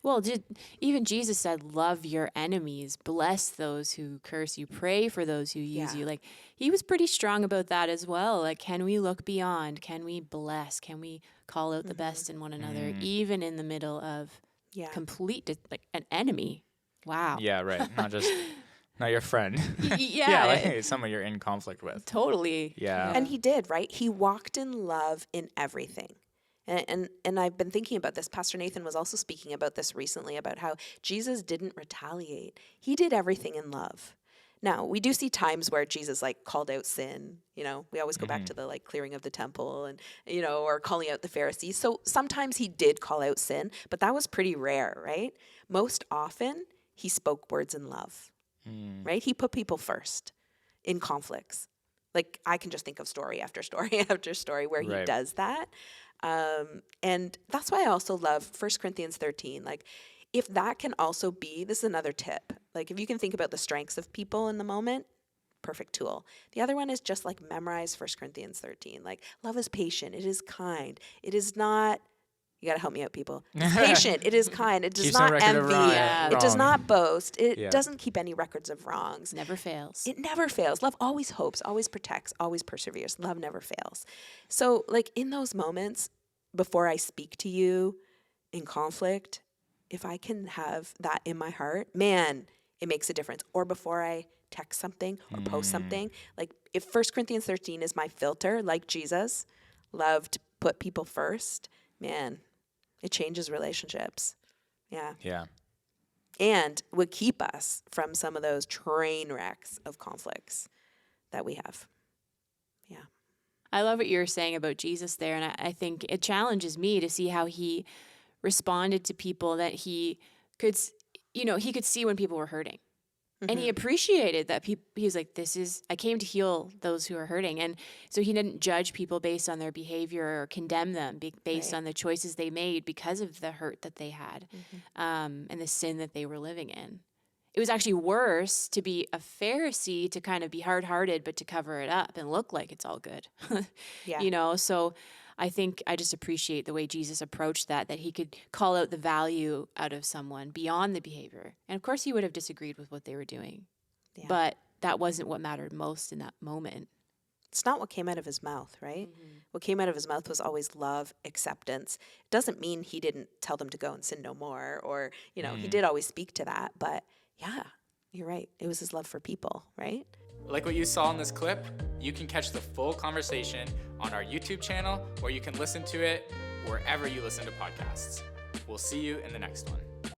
Well, even Jesus said, love your enemies, bless those who curse you, pray for those who use you. Like, he was pretty strong about that as well. Like, can we look beyond? Can we bless? Can we call out the best in one another, even in the middle of complete, like, an enemy? Wow. Yeah, right. Not your friend. Yeah. Like someone you're in conflict with. Totally. Yeah. And he did, right? He walked in love in everything. And I've been thinking about this. Pastor Nathan was also speaking about this recently, about how Jesus didn't retaliate. He did everything in love. Now, we do see times where Jesus like called out sin. You know, we always go back to the like clearing of the temple and, you know, or calling out the Pharisees. So sometimes he did call out sin, but that was pretty rare, right? Most often he spoke words in love, right? He put people first in conflicts. Like, I can just think of story after story after story where he does that. And that's why I also love 1 Corinthians 13. Like, if that can also be, this is another tip. Like, if you can think about the strengths of people in the moment, perfect tool. The other one is just like memorize 1 Corinthians 13. Like, love is patient. It is kind. It is not, you got to help me out, people. It's patient. It is kind. It does Keeps no not record of envy. It does wrong. not boast. It doesn't keep any records of wrongs. Never fails. It never fails. Love always hopes, always protects, always perseveres. Love never fails. So, like, in those moments, before I speak to you in conflict, if I can have that in my heart, man, it makes a difference. Or before I text something or post something, like, if 1 Corinthians 13 is my filter, like Jesus loved to put people first, man, it changes relationships. Yeah. Yeah. And would keep us from some of those train wrecks of conflicts that we have. Yeah. I love what you were saying about Jesus there. And I think it challenges me to see how he responded to people that he could, he could see when people were hurting. And he appreciated that he was like, I came to heal those who are hurting. And so he didn't judge people based on their behavior or condemn them based on the choices they made because of the hurt that they had and the sin that they were living in. It was actually worse to be a Pharisee, to kind of be hard-hearted, but to cover it up and look like it's all good. So I think I just appreciate the way Jesus approached that he could call out the value out of someone beyond the behavior. And of course he would have disagreed with what they were doing, but that wasn't what mattered most in that moment. It's not what came out of his mouth, right? What came out of his mouth was always love, acceptance. It doesn't mean he didn't tell them to go and sin no more, or, he did always speak to that, but yeah, you're right. It was his love for people, right? Like what you saw in this clip, you can catch the full conversation on our YouTube channel, or you can listen to it wherever you listen to podcasts. We'll see you in the next one.